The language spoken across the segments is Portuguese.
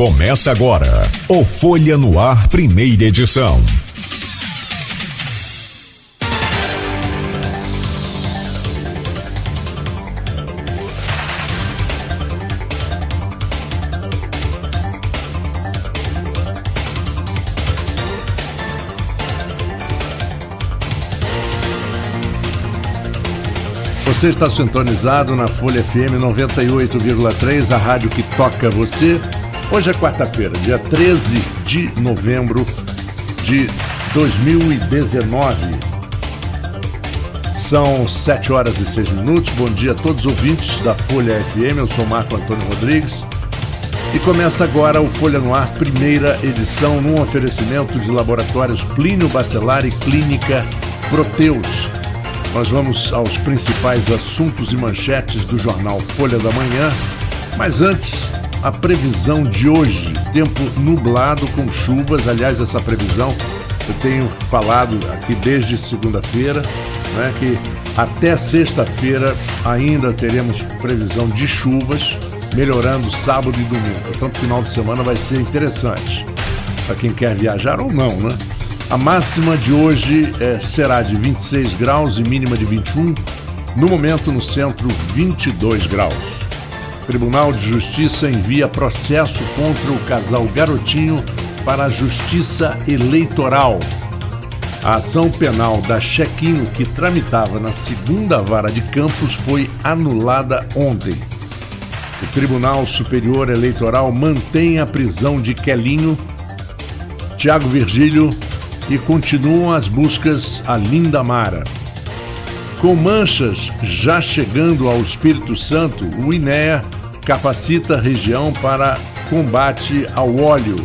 Começa agora o Folha no Ar, primeira edição. Você está sintonizado na Folha FM 98,3, a rádio que toca você. Hoje é quarta-feira, dia 13 de novembro de 2019. São 7 horas e 6 minutos. Bom dia a todos os ouvintes da Folha FM. Eu sou Marco Antônio Rodrigues. E começa agora o Folha no Ar, primeira edição, num oferecimento de laboratórios Plínio Bacelar e Clínica Proteus. Nós vamos aos principais assuntos e manchetes do jornal Folha da Manhã, mas antes, a previsão de hoje, tempo nublado com chuvas. Aliás, essa previsão eu tenho falado aqui desde segunda-feira, né, que até sexta-feira ainda teremos previsão de chuvas, melhorando sábado e domingo. Portanto, final de semana vai ser interessante para quem quer viajar ou não, né? A máxima de hoje será de 26 graus e mínima de 21. No momento, no centro, 22 graus. O Tribunal de Justiça envia processo contra o casal Garotinho para a Justiça Eleitoral. A ação penal da Chequinho, que tramitava na segunda vara de Campos, foi anulada ontem. O Tribunal Superior Eleitoral mantém a prisão de Quelinho, Thiago Virgílio, e continuam as buscas a Lindamara. Com manchas já chegando ao Espírito Santo, o INEA capacita a região para combate ao óleo.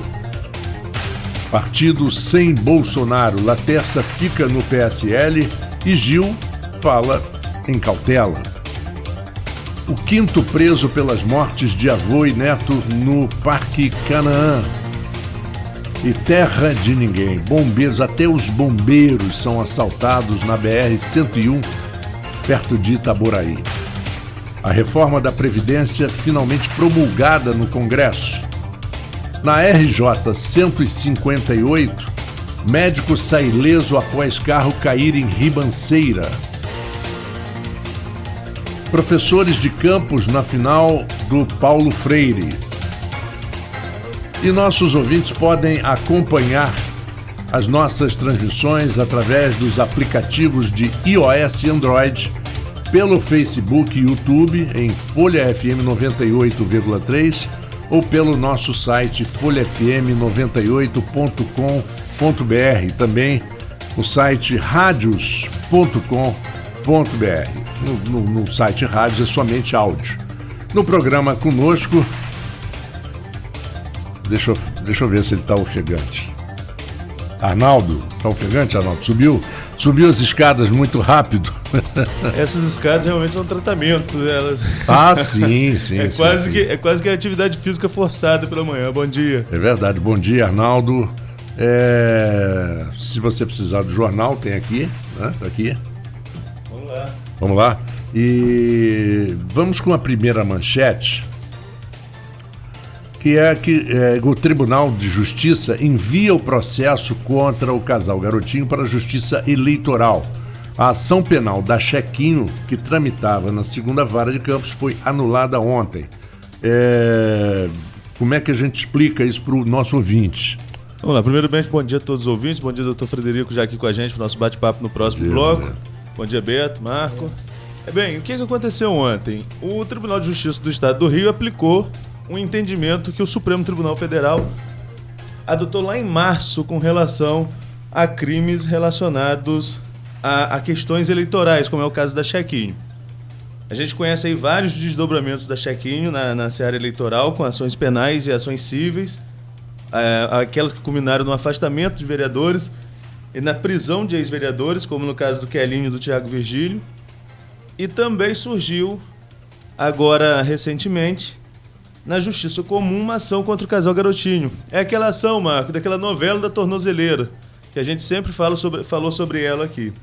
Partido sem Bolsonaro, Laterça fica no PSL e Gil fala em cautela. O quinto preso pelas mortes de avô e neto no Parque Canaã. E terra de ninguém. Bombeiros, até os bombeiros são assaltados na BR-101, perto de Itaboraí. A reforma da Previdência finalmente promulgada no Congresso. Na RJ 158, médico sai ileso após carro cair em ribanceira. Professores de Campos na final do Paulo Freire. E nossos ouvintes podem acompanhar as nossas transmissões através dos aplicativos de iOS e Android, pelo Facebook e YouTube em Folha FM 98,3 ou pelo nosso site folhafm98.com.br, também o site radios.com.br. No site Rádios é somente áudio. No programa conosco, Deixa eu ver se ele está ofegante. Arnaldo, está ofegante, Arnaldo? Subiu as escadas muito rápido. Essas escadas realmente são um tratamento. Elas... Ah, sim. É quase que atividade física forçada pela manhã. Bom dia. É verdade. Bom dia, Arnaldo. Se você precisar do jornal, tem aqui, né? Tá aqui. Vamos lá. E vamos com a primeira manchete, que é que o Tribunal de Justiça envia o processo contra o casal Garotinho para a Justiça Eleitoral. A ação penal da Chequinho, que tramitava na segunda vara de Campos, foi anulada ontem. Como é que a gente explica isso para o nosso ouvinte? Vamos lá, primeiramente, bom dia a todos os ouvintes, bom dia, doutor Frederico, já aqui com a gente para o nosso bate-papo no próximo bloco. Bom dia, Beto, Marco. Bem, o que aconteceu ontem? O Tribunal de Justiça do Estado do Rio aplicou um entendimento que o Supremo Tribunal Federal adotou lá em março com relação a crimes relacionados a questões eleitorais, como é o caso da Chequinho. A gente conhece aí vários desdobramentos da Chequinho na seara eleitoral, com ações penais e ações cíveis, aquelas que culminaram no afastamento de vereadores e na prisão de ex-vereadores, como no caso do Quelinho e do Thiago Virgílio. E também surgiu, agora recentemente, na Justiça Comum, uma ação contra o casal Garotinho. É aquela ação, Marco, daquela novela da tornozeleira, que a gente sempre falou sobre ela aqui.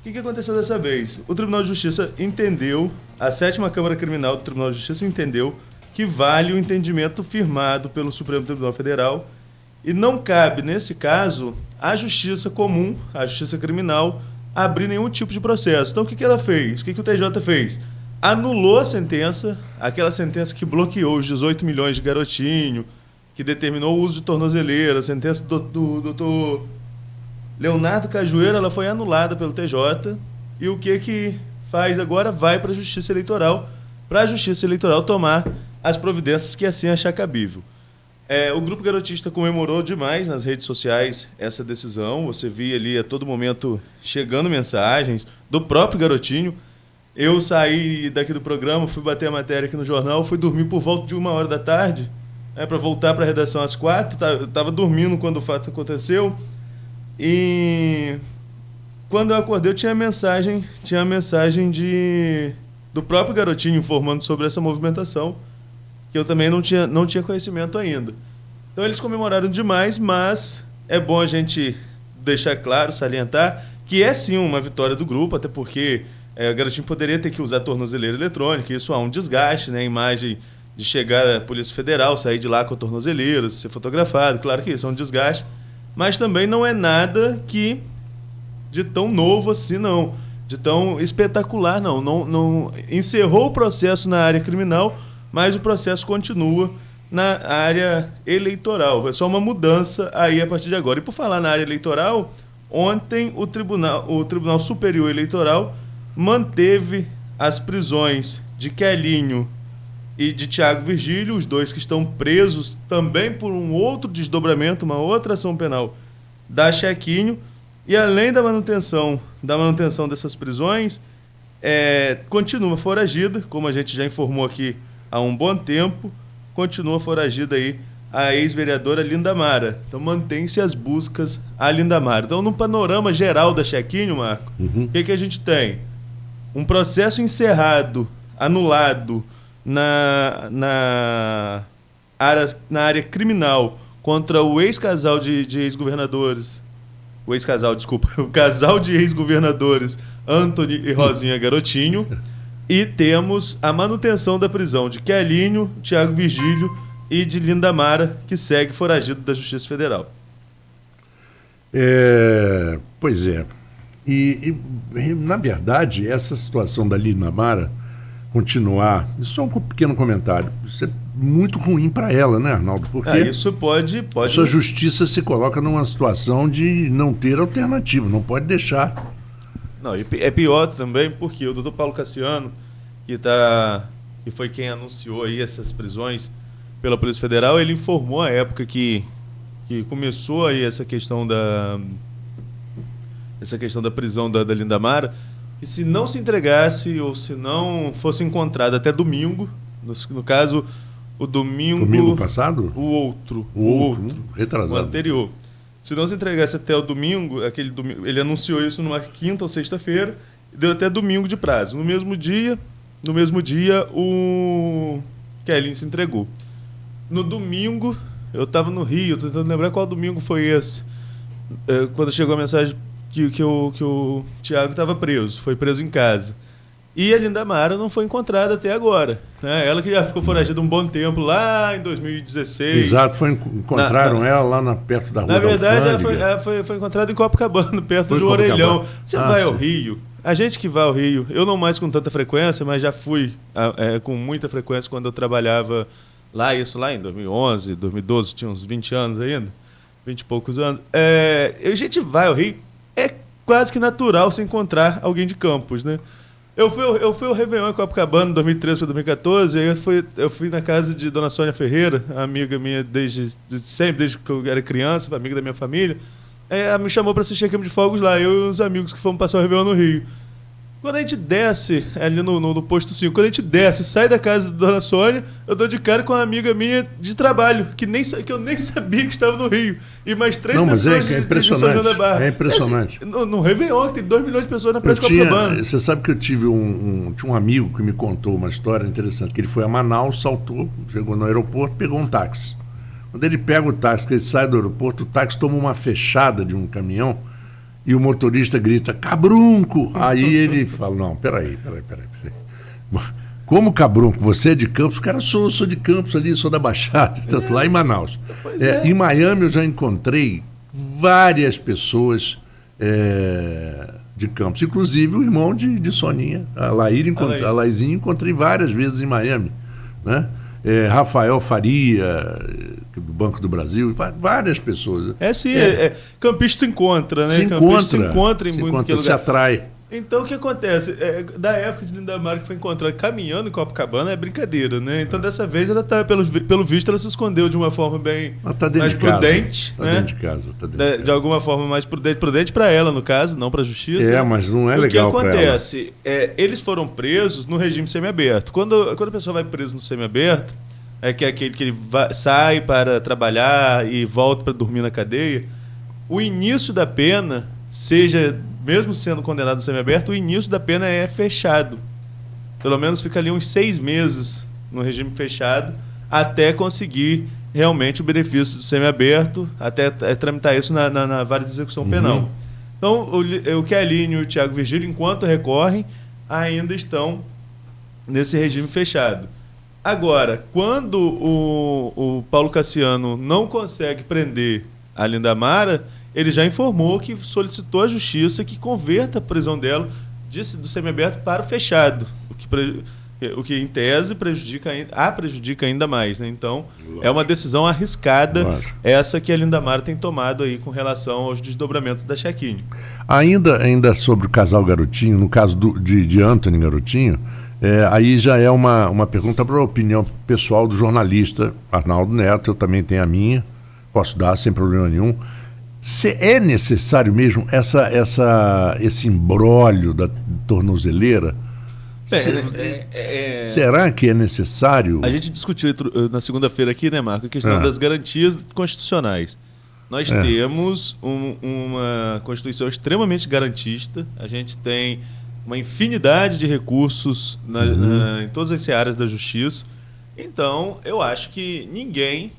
O que aconteceu dessa vez? O Tribunal de Justiça entendeu, a 7ª Câmara Criminal do Tribunal de Justiça entendeu que vale o entendimento firmado pelo Supremo Tribunal Federal e não cabe, nesse caso, à justiça comum, à justiça criminal, abrir nenhum tipo de processo. Então, o que ela fez? O que o TJ fez? Anulou a sentença, aquela sentença que bloqueou os 18 milhões de garotinho, que determinou o uso de tornozeleira, a sentença do doutor Leonardo Cajueiro, ela foi anulada pelo TJ, e o que faz agora? Vai para a Justiça Eleitoral tomar as providências que assim achar cabível. O Grupo Garotista comemorou demais nas redes sociais essa decisão. Você via ali a todo momento chegando mensagens do próprio garotinho. Eu saí daqui do programa, fui bater a matéria aqui no jornal, fui dormir por volta de 1h da tarde, para voltar para a redação às 4h. Eu estava dormindo quando o fato aconteceu. E quando eu acordei, eu tinha a mensagem do próprio garotinho informando sobre essa movimentação, que eu também não tinha conhecimento ainda. Então eles comemoraram demais, mas é bom a gente deixar claro, salientar, que é sim uma vitória do grupo, até porque o garotinho poderia ter que usar tornozeleira eletrônica, isso há um desgaste, né? A imagem de chegar à Polícia Federal, sair de lá com a tornozeleira, ser fotografado, claro que isso é um desgaste, mas também não é nada de tão novo assim, não, de tão espetacular, não encerrou o processo na área criminal, mas o processo continua na área eleitoral. É só uma mudança aí a partir de agora. E por falar na área eleitoral, ontem o Tribunal Superior Eleitoral manteve as prisões de Quelinho e de Thiago Virgílio, os dois que estão presos também por um outro desdobramento, uma outra ação penal da Chequinho. E além da manutenção dessas prisões, continua foragida, como a gente já informou aqui há um bom tempo, continua foragida aí a ex-vereadora Linda Mara. Então mantém-se as buscas à Linda Mara. Então, no panorama geral da Chequinho, Marco, o que a gente tem? Um processo encerrado, anulado na área criminal contra o ex-casal de ex-governadores, o casal de ex-governadores Antony e Rosinha Garotinho, e temos a manutenção da prisão de Quelinho, Thiago Virgílio e de Linda Mara, que segue foragido da Justiça Federal. Pois é. E, na verdade, essa situação da Linda Mara continuar, isso é só um pequeno comentário, isso é muito ruim para ela, né, Arnaldo? Porque isso pode... a justiça se coloca numa situação de não ter alternativa, não pode deixar. Não, é pior também porque o doutor Paulo Cassiano, que foi quem anunciou aí essas prisões pela Polícia Federal, ele informou à época que começou aí essa questão da prisão da Linda Mara, que se não se entregasse ou se não fosse encontrada até domingo, no caso, o domingo passado? O outro, retrasado. O anterior. Se não se entregasse até o domingo, ele anunciou isso numa quinta ou sexta-feira, e deu até domingo de prazo. No mesmo dia, o Quelinho se entregou. No domingo, eu estava no Rio, estou tentando lembrar qual domingo foi esse, quando chegou a mensagem que o Thiago estava preso, foi preso em casa. E a Linda Mara não foi encontrada até agora. Né? Ela que já ficou foragida um bom tempo, lá em 2016. Exato, encontraram ela lá perto da rua. Na verdade, ela foi encontrada em Copacabana, perto do Orelhão. Você vai ao Rio, a gente que vai ao Rio, eu não mais com tanta frequência, mas já fui com muita frequência quando eu trabalhava lá em 2011, 2012, tinha uns 20 anos ainda, 20 e poucos anos. A gente vai ao Rio, é quase que natural se encontrar alguém de Campos, né? Eu fui ao Réveillon em Copacabana, em 2013 para 2014, aí eu fui na casa de Dona Sônia Ferreira, amiga minha desde que eu era criança, amiga da minha família. Ela me chamou para assistir a queima de fogos lá, eu e os amigos que fomos passar o Réveillon no Rio. Quando a gente desce, ali no posto 5, quando a gente desce, sai da casa da Dona Sônia, eu dou de cara com uma amiga minha de trabalho, que eu nem sabia que estava no Rio. E mais 3 pessoas de São João da Barra. É impressionante. No Réveillon, que tem 2 milhões de pessoas na praia de Copacabana. Você sabe que eu tive tinha um amigo que me contou uma história interessante, que ele foi a Manaus, saltou, chegou no aeroporto, pegou um táxi. Quando ele pega o táxi, que ele sai do aeroporto, o táxi toma uma fechada de um caminhão, e o motorista grita, cabrunco! Aí ele fala, não, peraí. Como Cabronco, você é de Campos, cara, sou de Campos ali, sou da Baixada, lá em Manaus. Em Miami eu já encontrei várias pessoas de Campos, inclusive o irmão de Soninha, a Laizinha, encontrei várias vezes em Miami, né? Rafael Faria, do Banco do Brasil, várias pessoas. Campista se encontra, né? Se encontra em muito lugar. Se atrai. Então, o que acontece? Da época de Lindamar que foi encontrada caminhando em Copacabana, é brincadeira, né? Então, dessa vez, ela tá, pelo visto, ela se escondeu de uma forma bem mais prudente. Tá né? dentro de casa. De alguma forma mais prudente para ela, no caso, não para a justiça. Mas não é legal para ela. O que acontece? Eles foram presos no regime semiaberto. Quando a pessoa vai preso no semiaberto, que é aquele que ele sai para trabalhar e volta para dormir na cadeia, o início da pena, mesmo sendo condenado no semiaberto, o início da pena é fechado. Pelo menos fica ali uns 6 meses no regime fechado, até conseguir realmente o benefício do semiaberto, até tramitar isso na vara de execução penal. Então, o Keline e o Thiago Virgílio, enquanto recorrem, ainda estão nesse regime fechado. Agora, quando o Paulo Cassiano não consegue prender a Lindamara, ele já informou que solicitou à justiça que converta a prisão dela do semiaberto para o fechado, o que em tese prejudica ainda mais. Né? Então, é uma decisão arriscada essa que a Lindamara tem tomado aí com relação aos desdobramentos da Checquinho. Ainda sobre o casal Garotinho, no caso de Anthony Garotinho, aí já é uma pergunta para a opinião pessoal do jornalista Arnaldo Neto, eu também tenho a minha, posso dar sem problema nenhum. É necessário mesmo esse imbróglio da tornozeleira? Será que é necessário? A gente discutiu na segunda-feira aqui, né, Marco, a questão das garantias constitucionais. Nós temos uma Constituição extremamente garantista, a gente tem uma infinidade de recursos em todas as áreas da justiça. Então, eu acho que ninguém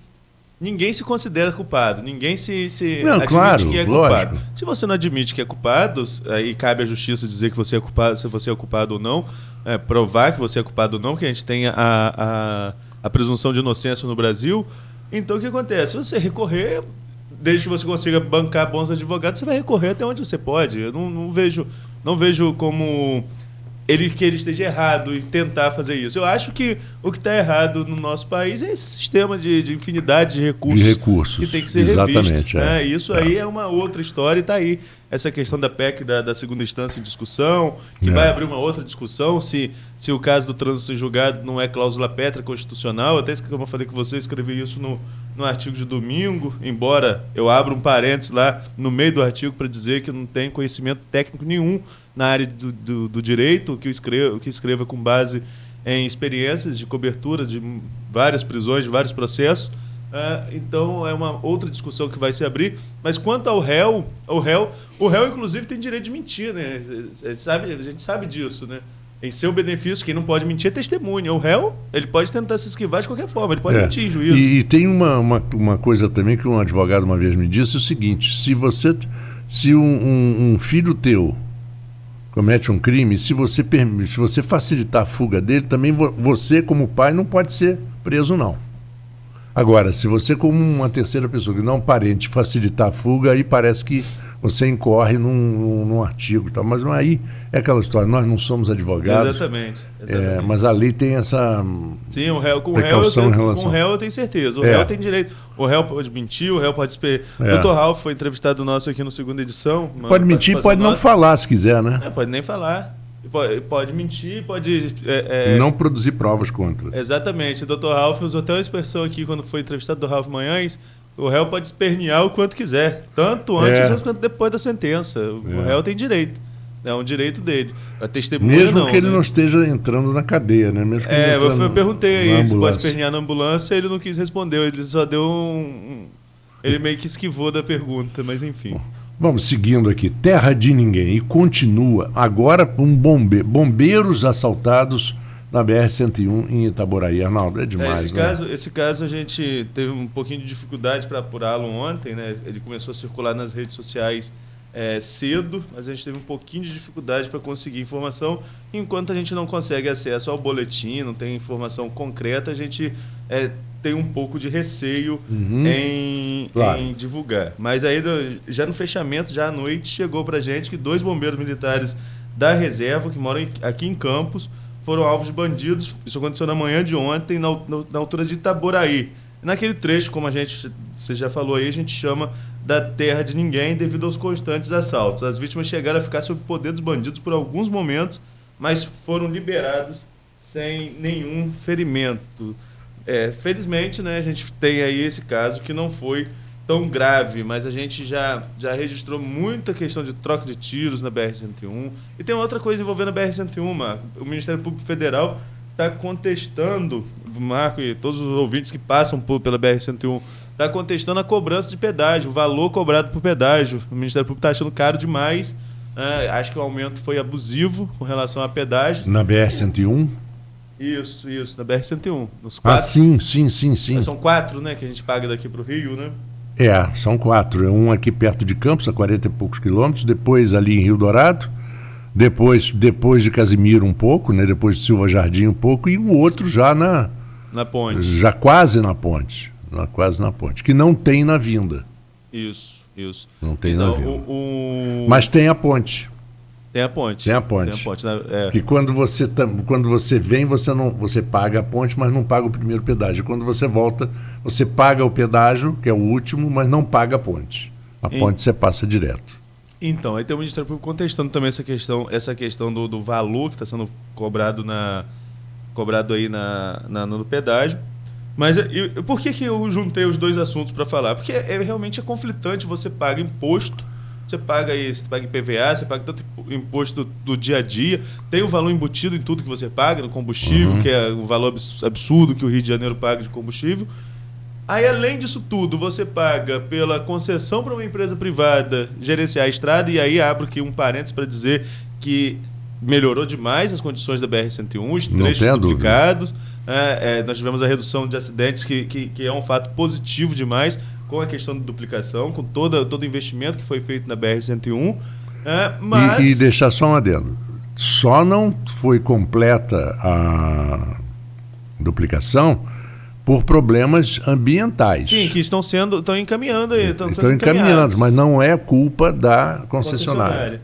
se considera culpado, ninguém se admite que é culpado. Lógico. Se você não admite que é culpado, aí cabe à justiça dizer que você é culpado, se você é culpado ou não, provar que você é culpado ou não, que a gente tem a presunção de inocência no Brasil. Então, o que acontece? Se você recorrer, desde que você consiga bancar bons advogados, você vai recorrer até onde você pode. Eu não vejo como que ele esteja errado em tentar fazer isso. Eu acho que o que está errado no nosso país é esse sistema de infinidade de recursos que tem que ser revisto. Isso aí é uma outra história e está aí essa questão da PEC da segunda instância em discussão, que vai abrir uma outra discussão se o caso do trânsito em julgado não é cláusula pétrea constitucional. Até como eu falei com você, escrevi isso no artigo de domingo, embora eu abra um parênteses lá no meio do artigo para dizer que eu não tenho conhecimento técnico nenhum na área do direito, que escreva com base em experiências de cobertura de várias prisões, de vários processos. Então é uma outra discussão que vai se abrir. Mas quanto ao réu, o réu inclusive tem direito de mentir, né? A gente sabe disso, né? Em seu benefício, quem não pode mentir é testemunha. O réu, ele pode tentar se esquivar de qualquer forma, ele pode mentir em juízo. E tem uma coisa também que um advogado uma vez me disse, o seguinte: se um filho teu comete um crime, se você facilitar a fuga dele, também você, como pai, não pode ser preso, não. Agora, se você, como uma terceira pessoa, que não é um parente, facilitar a fuga, aí parece que você incorre num artigo e tal. Mas aí é aquela história, nós não somos advogados. Exatamente. Mas a lei tem essa Sim, com o réu eu tenho certeza. O réu tem direito. O réu pode mentir, o réu pode esperar. O Dr. Ralph foi entrevistado nosso aqui na segunda edição. Pode mentir, pode não falar se quiser, né? Pode nem falar. Pode mentir, pode... não produzir provas contra. Exatamente. O Dr. Ralph usou até uma expressão aqui quando foi entrevistado do Ralph Manhães: o réu pode espernear o quanto quiser, tanto antes quanto depois da sentença. O réu tem direito. É um direito dele. A testemunha mesmo que ele não esteja entrando na cadeia, né? Mesmo que eu perguntei a ele se pode espernear na ambulância, ele não quis responder, ele só deu ele meio que esquivou da pergunta, mas enfim. Bom, vamos seguindo aqui. Terra de ninguém. E continua agora com bombeiros assaltados na BR-101 em Itaboraí. Arnaldo, é demais. Esse caso a gente teve um pouquinho de dificuldade para apurá-lo ontem, né? Ele começou a circular nas redes sociais cedo, mas a gente teve um pouquinho de dificuldade para conseguir informação. Enquanto a gente não consegue acesso ao boletim, não tem informação concreta, a gente tem um pouco de receio em divulgar. Mas aí, já no fechamento, já à noite, chegou para a gente que 2 bombeiros militares da reserva, que moram aqui em Campos, foram alvos de bandidos. Isso aconteceu na manhã de ontem, na altura de Itaboraí. Naquele trecho, como você já falou aí, a gente chama da terra de ninguém devido aos constantes assaltos. As vítimas chegaram a ficar sob o poder dos bandidos por alguns momentos, mas foram liberados sem nenhum ferimento. Felizmente, né, a gente tem aí esse caso que não foi tão grave, mas a gente já registrou muita questão de troca de tiros na BR-101. E tem outra coisa envolvendo a BR-101, Marco. O Ministério Público Federal está contestando, Marco e todos os ouvintes que passam pela BR-101, está contestando a cobrança de pedágio, o valor cobrado por pedágio. O Ministério Público está achando caro demais. Acho que o aumento foi abusivo com relação a pedágio. Na BR-101? Isso, na BR-101. Sim. São 4, né, que a gente paga daqui para o Rio, né? São 4. Um aqui perto de Campos, a 40 e poucos quilômetros, depois ali em Rio Dourado, depois de Casimiro um pouco, né? Depois de Silva Jardim um pouco, e o outro já na ponte. Já quase na ponte. Quase na ponte, que não tem na vinda. Isso. Não tem na vinda. Mas tem a ponte. Tem a ponte. Que quando você vem, você paga a ponte, mas não paga o primeiro pedágio. Quando você volta, você paga o pedágio, que é o último, mas não paga a ponte. A ponte você passa direto. Então, aí tem o Ministério Público contestando também essa questão do valor que está sendo cobrado aí no pedágio. Mas por que eu juntei os dois assuntos para falar? Porque realmente é conflitante. Você paga imposto, você paga IPVA, você paga tanto imposto do dia a dia, tem o valor embutido em tudo que você paga, no combustível, que é o valor absurdo que o Rio de Janeiro paga de combustível. Aí, além disso tudo, você paga pela concessão para uma empresa privada gerenciar a estrada, e aí abro aqui um parênteses para dizer que melhorou demais as condições da BR-101, os trechos duplicados. Nós tivemos a redução de acidentes, que é um fato positivo demais, com a questão da duplicação, com todo o investimento que foi feito na BR-101. E deixar só um adendo. Só não foi completa a duplicação por problemas ambientais. Sim, que estão encaminhando aí. Estão encaminhando, mas não é culpa da concessionária.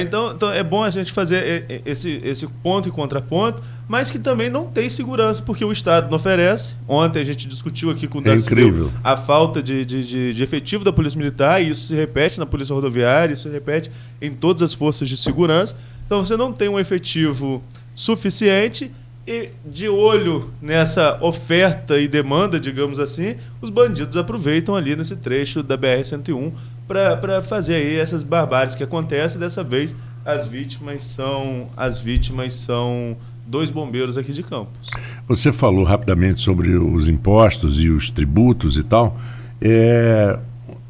Então é bom a gente fazer esse ponto e contraponto, mas que também não tem segurança, porque o Estado não oferece. Ontem a gente discutiu aqui com o Darcy a falta de efetivo da Polícia Militar, e isso se repete na Polícia Rodoviária, isso se repete em todas as forças de segurança. Então você não tem um efetivo suficiente, e de olho nessa oferta e demanda, digamos assim, os bandidos aproveitam ali nesse trecho da BR-101 para fazer aí essas barbáries que acontecem. Dessa vez as vítimas são 2 bombeiros aqui de Campos. Você falou rapidamente sobre os impostos e os tributos e tal.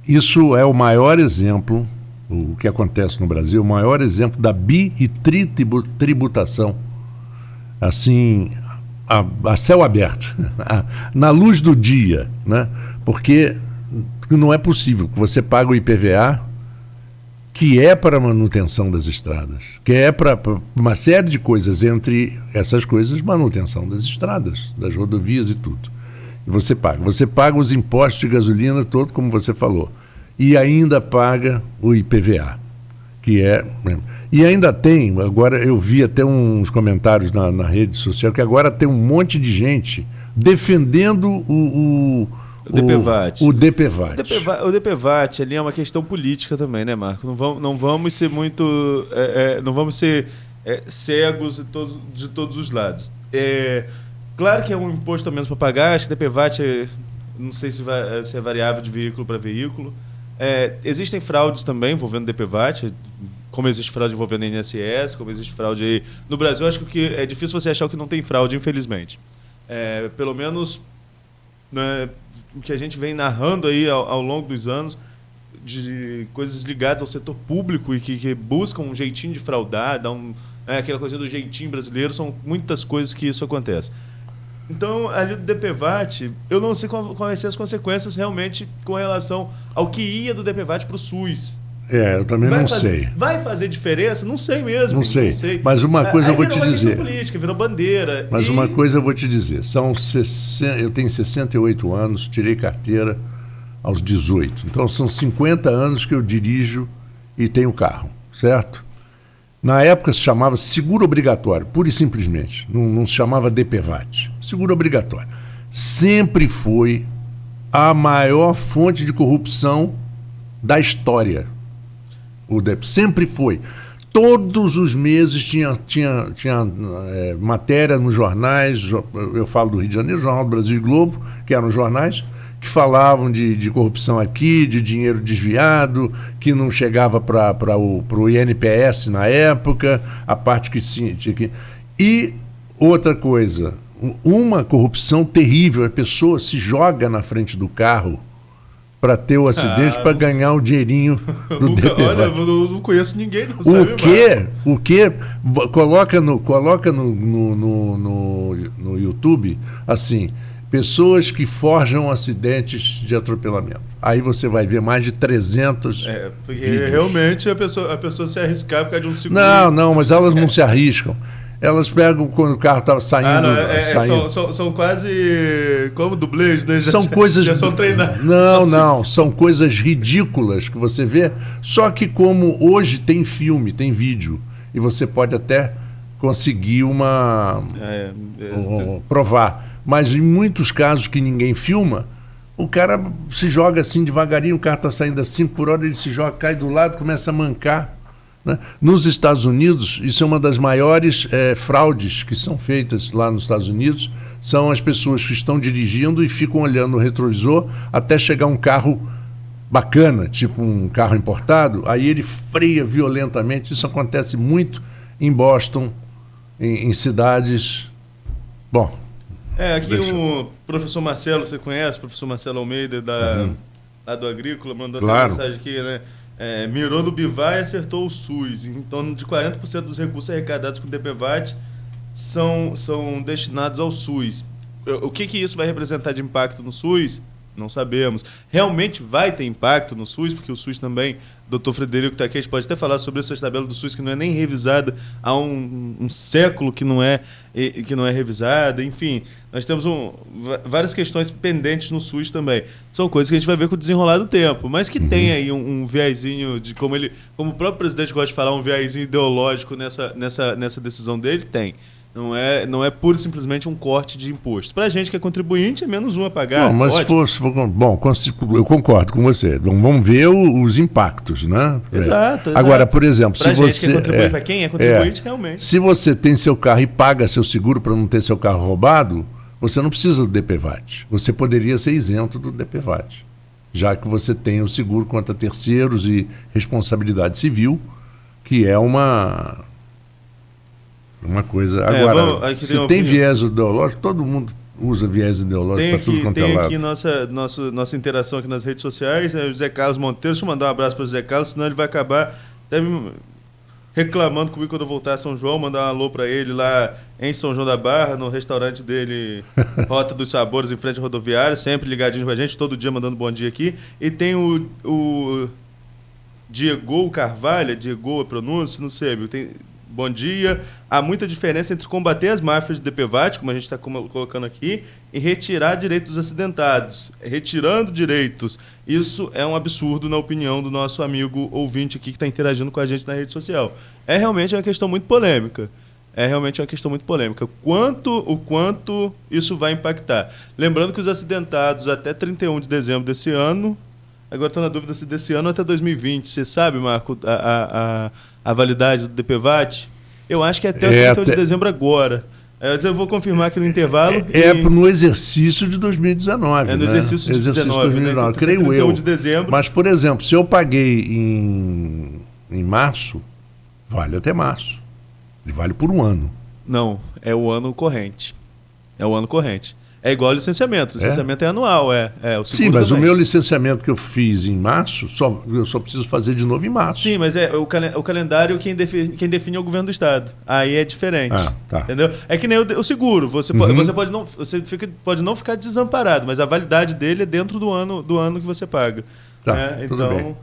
Isso é o maior exemplo, o que acontece no Brasil, o maior exemplo da bi- e tributação. Assim, a céu aberto, na luz do dia, né? Porque não é possível que você pague o IPVA, que é para a manutenção das estradas, que é para uma série de coisas, entre essas coisas, manutenção das estradas, das rodovias e tudo. E você paga os impostos de gasolina todo, como você falou, e ainda paga o IPVA, que é... E ainda tem, agora eu vi até uns comentários na rede social, que agora tem um monte de gente defendendo o DPVAT. O DPVAT ali é uma questão política também, né, Marco? Não vamos ser muito... não vamos ser cegos de todos os lados. Claro que é um imposto a menos para pagar, acho que DPVAT, não sei se é variável de veículo para veículo. Existem fraudes também envolvendo DPVAT, como existe fraude envolvendo INSS, como existe fraude aí. No Brasil, acho que é difícil você achar que não tem fraude, infelizmente. Pelo menos, né, o que a gente vem narrando aí ao longo dos anos, de coisas ligadas ao setor público e que buscam um jeitinho de fraudar, aquela coisa do jeitinho brasileiro, são muitas coisas que isso acontece. Então, ali do DPVAT, eu não sei quais vão ser as consequências realmente com relação ao que ia do DPVAT para o SUS. Eu também não sei. Vai fazer diferença? Não sei mesmo. Não sei. Mas uma coisa eu vou te dizer. Política, virou bandeira. Mas uma coisa eu vou te dizer. Eu tenho 68 anos, tirei carteira aos 18. Então são 50 anos que eu dirijo e tenho carro, certo? Na época se chamava seguro obrigatório, pura e simplesmente. Não se chamava DPVAT. Seguro obrigatório. Sempre foi a maior fonte de corrupção da história. Sempre foi. Todos os meses tinha matéria nos jornais, eu falo do Rio de Janeiro, Jornal do Brasil e Globo, que eram jornais, que falavam de corrupção aqui, de dinheiro desviado, que não chegava para o INPS na época, a parte que tinha que... E outra coisa, uma corrupção terrível, a pessoa se joga na frente do carro para ter o acidente, para ganhar o dinheirinho do DPVAT. Olha, eu não conheço ninguém, não sabe. O que? Coloca no YouTube, assim, pessoas que forjam acidentes de atropelamento. Aí você vai ver mais de 300 porque vídeos. Realmente a pessoa se arriscar por causa de um seguro. Não, mas elas não se arriscam. Elas pegam quando o carro estava saindo. São quase como dublês, né? São coisas. Já são treinados. São coisas ridículas que você vê. Só que como hoje tem filme, tem vídeo, e você pode até conseguir provar. Mas em muitos casos que ninguém filma, o cara se joga assim devagarinho, o carro está saindo a 5 por hora, ele se joga, cai do lado, começa a mancar. Né? Nos Estados Unidos, isso é uma das maiores fraudes que são feitas lá nos Estados Unidos, são as pessoas que estão dirigindo e ficam olhando no retrovisor até chegar um carro bacana, tipo um carro importado, aí ele freia violentamente. Isso acontece muito em Boston, em cidades... Bom... Aqui o professor Marcelo, você conhece? O professor Marcelo Almeida, lá do Agrícola, mandou uma mensagem aqui, né? Mirou no Bivar e acertou o SUS. Em torno de 40% dos recursos arrecadados com o DPVAT são destinados ao SUS. O que isso vai representar de impacto no SUS? Não sabemos. Realmente vai ter impacto no SUS, porque o SUS também, doutor Frederico está aqui, a gente pode até falar sobre essa tabela do SUS que não é nem revisada há um século que não é revisada. Enfim, nós temos várias questões pendentes no SUS também. São coisas que a gente vai ver com o desenrolar do tempo, mas que tem aí um viésinho de como o próprio presidente gosta de falar, um viésinho ideológico nessa decisão dele, tem. Não é pura e simplesmente um corte de imposto. Para a gente que é contribuinte, é menos um a pagar. Não, mas se for, bom, eu concordo com você. Vamos ver os impactos, né? Exato. Agora, por exemplo, se você... Para quem é contribuinte, realmente. Se você tem seu carro e paga seu seguro para não ter seu carro roubado, você não precisa do DPVAT. Você poderia ser isento do DPVAT, já que você tem o seguro contra terceiros e responsabilidade civil, que é uma coisa... Agora, se tem viés ideológico, todo mundo usa viés ideológico para tudo quanto é lado. Tem aqui nossa interação aqui nas redes sociais, o José Carlos Monteiro. Deixa eu mandar um abraço para o José Carlos, senão ele vai acabar reclamando comigo quando eu voltar a São João. Mandar um alô para ele lá em São João da Barra, no restaurante dele, Rota dos Sabores, em frente à rodoviária, sempre ligadinho com a gente, todo dia mandando bom dia aqui. E tem o Diego Carvalho, Diego a pronúncia, não sei, tem... Bom dia. Há muita diferença entre combater as máfias de DPVAT, como a gente está colocando aqui, e retirar direitos dos acidentados. Retirando direitos. Isso é um absurdo, na opinião do nosso amigo ouvinte aqui que está interagindo com a gente na rede social. É realmente uma questão muito polêmica. O quanto isso vai impactar. Lembrando que os acidentados até 31 de dezembro desse ano, agora estou na dúvida se desse ano ou até 2020. Você sabe, Marco, a validade do DPVAT? Eu acho que é até o 31 de dezembro agora. Eu vou confirmar aqui no intervalo. No exercício de 2019. No exercício de 2019, né? Creio eu. De dezembro. Mas, por exemplo, se eu paguei em março, vale até março. Ele vale por um ano. Não, é o ano corrente. É igual ao licenciamento. O licenciamento é anual, o sim, mas também. O meu licenciamento que eu fiz em março, eu só preciso fazer de novo em março. Sim, mas o calendário quem define é o governo do Estado. Aí é diferente. Tá. Entendeu? É que nem o seguro. Você pode não ficar desamparado, mas a validade dele é dentro do ano que você paga. Tá, tudo bem.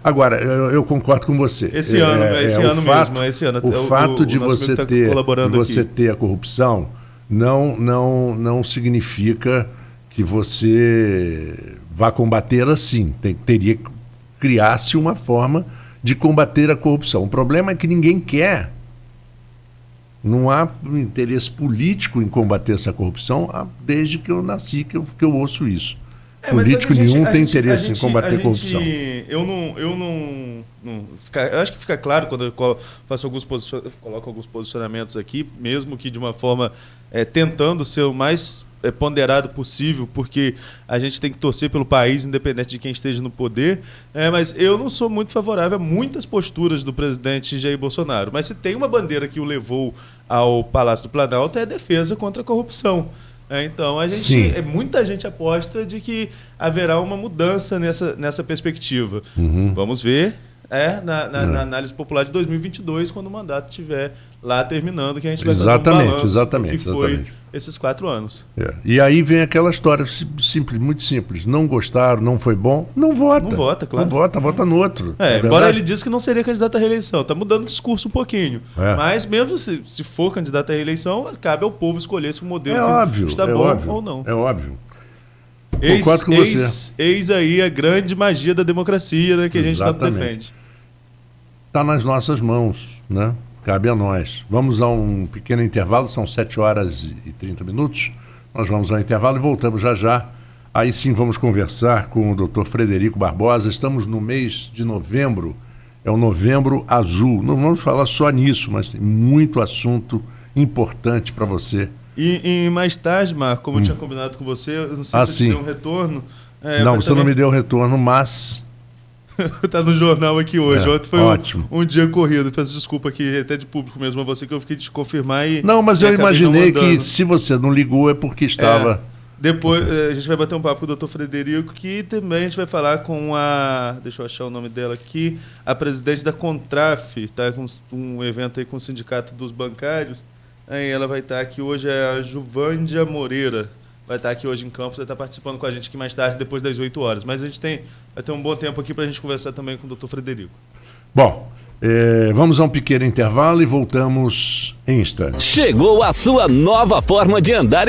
Agora, eu concordo com você. Esse ano mesmo. O fato de você ter a corrupção não significa que você vá combater assim. Teria que criar-se uma forma de combater a corrupção. O problema é que ninguém quer. Não há interesse político em combater essa corrupção desde que eu nasci, que eu ouço isso. Político nenhum tem interesse em combater a corrupção. Eu acho que fica claro quando eu coloco alguns posicionamentos aqui, mesmo que de uma forma tentando ser o mais ponderado possível, porque a gente tem que torcer pelo país, independente de quem esteja no poder. Mas eu não sou muito favorável a muitas posturas do presidente Jair Bolsonaro. Mas se tem uma bandeira que o levou ao Palácio do Planalto, é a defesa contra a corrupção. Então, muita gente aposta de que haverá uma mudança nessa perspectiva. Vamos ver na análise popular de 2022, quando o mandato estiver lá terminando, que a gente vai fazer um balanço do que foi esses 4 anos. E aí vem aquela história muito simples. Não gostaram, não foi bom, não vota. Não vota, claro. Não vota no outro. Embora ele disse que não seria candidato à reeleição. Está mudando o discurso um pouquinho. Mas mesmo se for candidato à reeleição, cabe ao povo escolher se o modelo está bom ou não. É óbvio. Concordo com você. Eis aí a grande magia da democracia, né, que a gente tanto defende. Está nas nossas mãos, né? Cabe a nós. Vamos a um pequeno intervalo, são 7h30. Nós vamos ao intervalo e voltamos já. Aí sim vamos conversar com o Dr. Frederico Barbosa. Estamos no mês de novembro, é o Novembro Azul. Não vamos falar só nisso, mas tem muito assunto importante para você. E mais tarde, Marco, como eu tinha combinado com você, eu não sei se você deu um retorno. Não, você não me deu retorno, mas... Tá no jornal aqui hoje. Ontem foi ótimo. Um dia corrido. Peço desculpa aqui, até de público mesmo a você, que eu fiquei de confirmar e... Não, mas eu imaginei que se você não ligou é porque estava... Depois a gente vai bater um papo com o Dr. Frederico, que também a gente vai falar com a... Deixa eu achar o nome dela aqui. A presidente da Contraf, tá com um evento aí com o Sindicato dos Bancários. Aí ela vai estar aqui hoje, é a Juvândia Moreira. Vai estar aqui hoje em Campos, vai estar participando com a gente aqui mais tarde, depois das 8 horas. Mas a gente vai ter um bom tempo aqui para a gente conversar também com o Dr. Frederico. Bom, vamos a um pequeno intervalo e voltamos em instantes. Chegou a sua nova forma de andar